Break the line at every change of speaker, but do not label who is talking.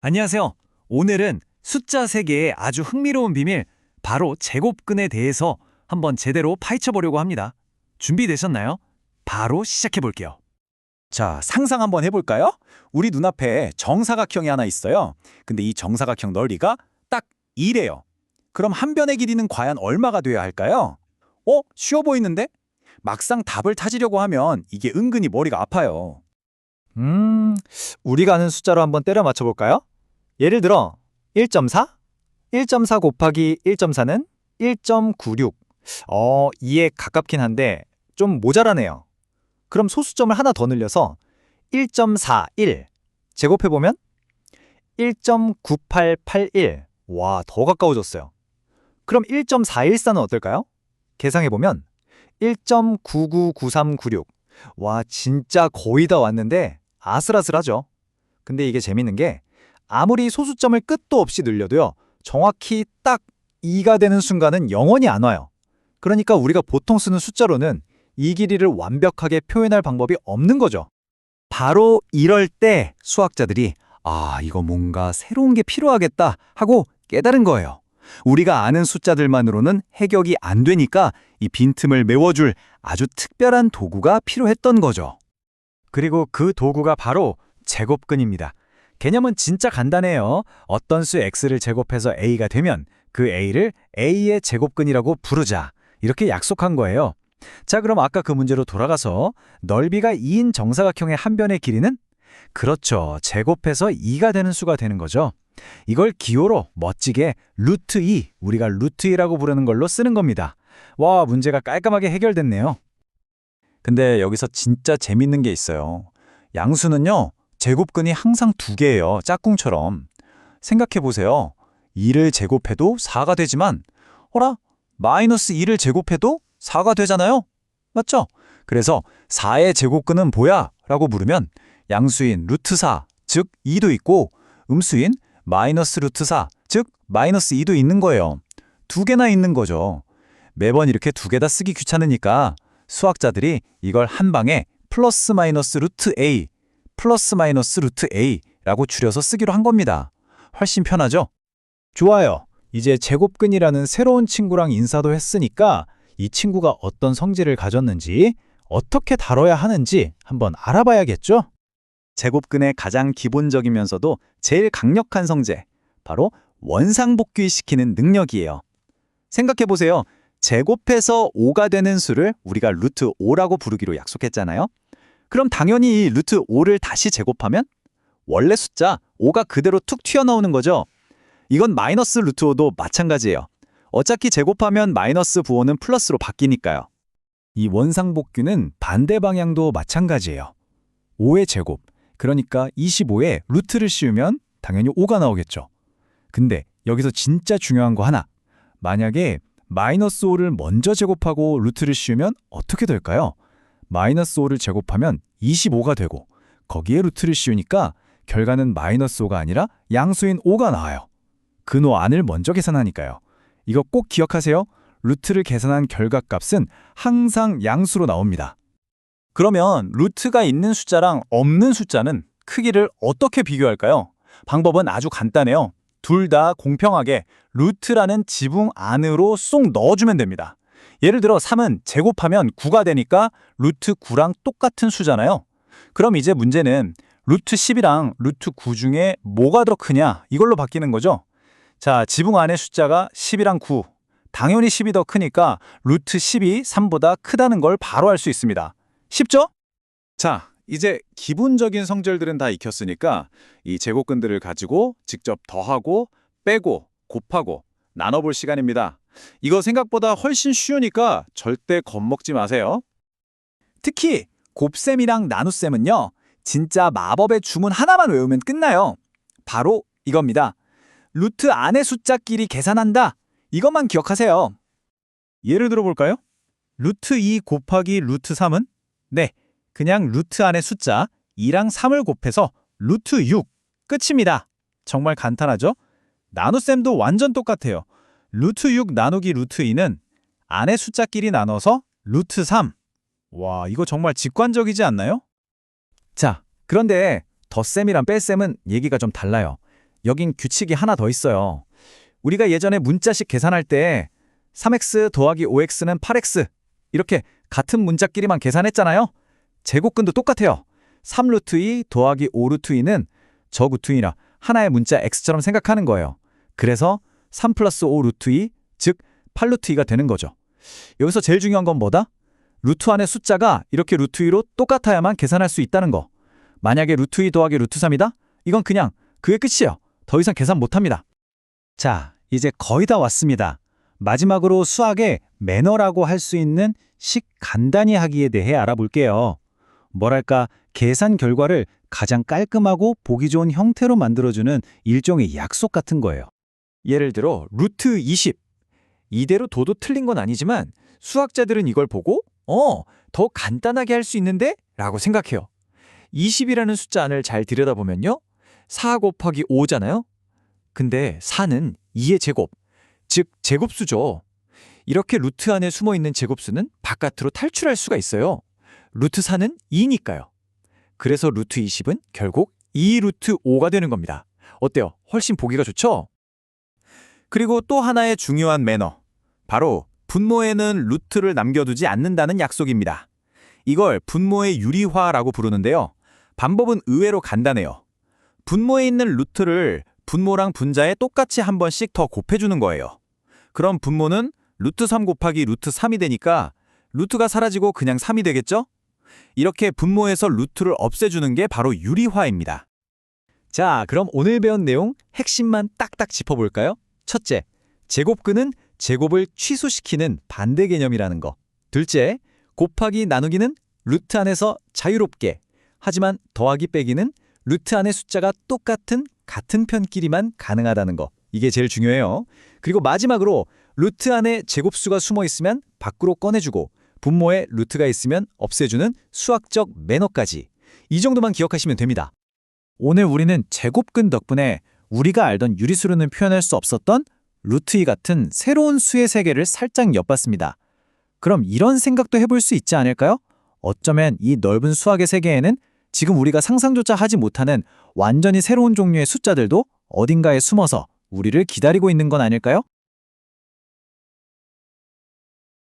안녕하세요. 오늘은 숫자 세계의 아주 흥미로운 비밀, 바로 제곱근에 대해서 한번 제대로 파헤쳐 보려고 합니다. 준비되셨나요? 바로 시작해 볼게요.
자, 상상 한번 해볼까요? 우리 눈앞에 정사각형이 하나 있어요. 근데 이 정사각형 넓이가 딱 2래요. 그럼 한 변의 길이는 과연 얼마가 돼야 할까요? 쉬워 보이는데? 막상 답을 찾으려고 하면 이게 은근히 머리가 아파요.
우리가 아는 숫자로 한번 때려 맞춰볼까요? 예를 들어 1.4? 1.4 곱하기 1.4는 1.96. 2에 가깝긴 한데 좀 모자라네요. 그럼 소수점을 하나 더 늘려서 1.41 제곱해보면 1.9881. 와, 더 가까워졌어요. 그럼 1.414는 어떨까요? 계산해보면 1.999396. 와, 진짜 거의 다 왔는데 아슬아슬하죠. 근데 이게 재밌는 게 아무리 소수점을 끝도 없이 늘려도요, 정확히 딱 2가 되는 순간은 영원히 안 와요. 그러니까 우리가 보통 쓰는 숫자로는 이 길이를 완벽하게 표현할 방법이 없는 거죠. 바로 이럴 때 수학자들이 이거 뭔가 새로운 게 필요하겠다 하고 깨달은 거예요. 우리가 아는 숫자들만으로는 해결이 안 되니까 이 빈틈을 메워줄 아주 특별한 도구가 필요했던 거죠. 그리고 그 도구가 바로 제곱근입니다. 개념은 진짜 간단해요. 어떤 수 x를 제곱해서 a가 되면 그 a를 a의 제곱근이라고 부르자. 이렇게 약속한 거예요. 자, 그럼 아까 그 문제로 돌아가서 넓이가 2인 정사각형의 한 변의 길이는? 그렇죠. 제곱해서 2가 되는 수가 되는 거죠. 이걸 기호로 멋지게 루트 2, 우리가 루트 2라고 부르는 걸로 쓰는 겁니다. 와, 문제가 깔끔하게 해결됐네요.
근데 여기서 진짜 재밌는 게 있어요. 양수는요, 제곱근이 항상 2개예요. 짝꿍처럼. 생각해보세요. 2를 제곱해도 4가 되지만 마이너스 2를 제곱해도 4가 되잖아요. 맞죠? 그래서 4의 제곱근은 뭐야? 라고 물으면 양수인 루트 4, 즉 2도 있고 음수인 마이너스 루트 4, 즉 마이너스 2도 있는 거예요. 2개나 있는 거죠. 매번 이렇게 2개 다 쓰기 귀찮으니까 수학자들이 이걸 한 방에 플러스 마이너스 루트 A, 플러스 마이너스 루트 A라고 줄여서 쓰기로 한 겁니다. 훨씬 편하죠?
좋아요. 이제 제곱근이라는 새로운 친구랑 인사도 했으니까 이 친구가 어떤 성질을 가졌는지, 어떻게 다뤄야 하는지 한번 알아봐야겠죠?
제곱근의 가장 기본적이면서도 제일 강력한 성질, 바로 원상복귀시키는 능력이에요. 생각해보세요. 제곱해서 5가 되는 수를 우리가 루트 5라고 부르기로 약속했잖아요. 그럼 당연히 이 루트 5를 다시 제곱하면 원래 숫자 5가 그대로 툭 튀어나오는 거죠. 이건 마이너스 루트 5도 마찬가지예요. 어차피 제곱하면 마이너스 부호는 플러스로 바뀌니까요.
이 원상복귀는 반대 방향도 마찬가지예요. 5의 제곱, 그러니까 25에 루트를 씌우면 당연히 5가 나오겠죠. 근데 여기서 진짜 중요한 거 하나. 만약에 마이너스 5를 먼저 제곱하고 루트를 씌우면 어떻게 될까요? 마이너스 5를 제곱하면 25가 되고 거기에 루트를 씌우니까 결과는 마이너스 5가 아니라 양수인 5가 나와요. 근호 안을 먼저 계산하니까요. 이거 꼭 기억하세요. 루트를 계산한 결과값은 항상 양수로 나옵니다.
그러면 루트가 있는 숫자랑 없는 숫자는 크기를 어떻게 비교할까요? 방법은 아주 간단해요. 둘 다 공평하게 루트라는 지붕 안으로 쏙 넣어주면 됩니다. 예를 들어 3은 제곱하면 9가 되니까 루트 9랑 똑같은 수잖아요. 그럼 이제 문제는 루트 10이랑 루트 9 중에 뭐가 더 크냐 이걸로 바뀌는 거죠. 자, 지붕 안의 숫자가 10이랑 9. 당연히 10이 더 크니까 루트 10이 3보다 크다는 걸 바로 알 수 있습니다. 쉽죠? 자, 이제 기본적인 성질들은 다 익혔으니까 이 제곱근들을 가지고 직접 더하고 빼고 곱하고 나눠볼 시간입니다. 이거 생각보다 훨씬 쉬우니까 절대 겁먹지 마세요. 특히 곱셈이랑 나눗셈은요, 진짜 마법의 주문 하나만 외우면 끝나요. 바로 이겁니다. 루트 안의 숫자끼리 계산한다. 이것만 기억하세요. 예를 들어볼까요? 루트 2 곱하기 루트 3은? 네, 그냥 루트 안의 숫자 2랑 3을 곱해서 루트 6. 끝입니다. 정말 간단하죠? 나눗셈도 완전 똑같아요. 루트 6 나누기 루트 2는 안의 숫자끼리 나눠서 루트 3. 와, 이거 정말 직관적이지 않나요? 자, 그런데 덧셈이랑 뺄셈은 얘기가 좀 달라요.
여긴 규칙이 하나 더 있어요. 우리가 예전에 문자식 계산할 때 3x 더하기 5x는 8x 이렇게 같은 문자끼리만 계산했잖아요. 제곱근도 똑같아요. 3루트 2 더하기 5루트 2는 저루트 2라 하나의 문자 x처럼 생각하는 거예요. 그래서 3 플러스 5 루트 2, 즉 8루트 2가 되는 거죠. 여기서 제일 중요한 건 뭐다? 루트 안의 숫자가 이렇게 루트 2로 똑같아야만 계산할 수 있다는 거. 만약에 루트 2 더하기 루트 3이다? 이건 그냥 그게 끝이에요. 더 이상 계산 못합니다. 자, 이제 거의 다 왔습니다. 마지막으로 수학의 매너라고 할 수 있는 식 간단히 하기에 대해 알아볼게요. 뭐랄까, 계산 결과를 가장 깔끔하고 보기 좋은 형태로 만들어주는 일종의 약속 같은 거예요. 예를 들어 루트 20. 이대로 둬도 틀린 건 아니지만 수학자들은 이걸 보고 더 간단하게 할 수 있는데? 라고 생각해요. 20이라는 숫자 안을 잘 들여다보면요. 4 곱하기 5잖아요. 근데 4는 2의 제곱, 즉 제곱수죠. 이렇게 루트 안에 숨어있는 제곱수는 바깥으로 탈출할 수가 있어요. 루트 4는 2니까요. 그래서 루트 20은 결국 2 루트 5가 되는 겁니다. 어때요? 훨씬 보기가 좋죠? 그리고 또 하나의 중요한 매너. 바로 분모에는 루트를 남겨두지 않는다는 약속입니다. 이걸 분모의 유리화라고 부르는데요. 방법은 의외로 간단해요. 분모에 있는 루트를 분모랑 분자에 똑같이 한 번씩 더 곱해주는 거예요. 그럼 분모는 루트 3 곱하기 루트 3이 되니까 루트가 사라지고 그냥 3이 되겠죠? 이렇게 분모에서 루트를 없애주는 게 바로 유리화입니다. 자, 그럼 오늘 배운 내용 핵심만 딱딱 짚어볼까요? 첫째, 제곱근은 제곱을 취소시키는 반대 개념이라는 거. 둘째, 곱하기 나누기는 루트 안에서 자유롭게, 하지만 더하기 빼기는 루트 안의 숫자가 똑같은 같은 편끼리만 가능하다는 거. 이게 제일 중요해요. 그리고 마지막으로 루트 안에 제곱수가 숨어 있으면 밖으로 꺼내주고 분모에 루트가 있으면 없애주는 수학적 매너까지. 이 정도만 기억하시면 됩니다. 오늘 우리는 제곱근 덕분에 우리가 알던 유리수로는 표현할 수 없었던 루트 2 같은 새로운 수의 세계를 살짝 엿봤습니다. 그럼 이런 생각도 해볼 수 있지 않을까요? 어쩌면 이 넓은 수학의 세계에는 지금 우리가 상상조차 하지 못하는 완전히 새로운 종류의 숫자들도 어딘가에 숨어서 우리를 기다리고 있는 건 아닐까요?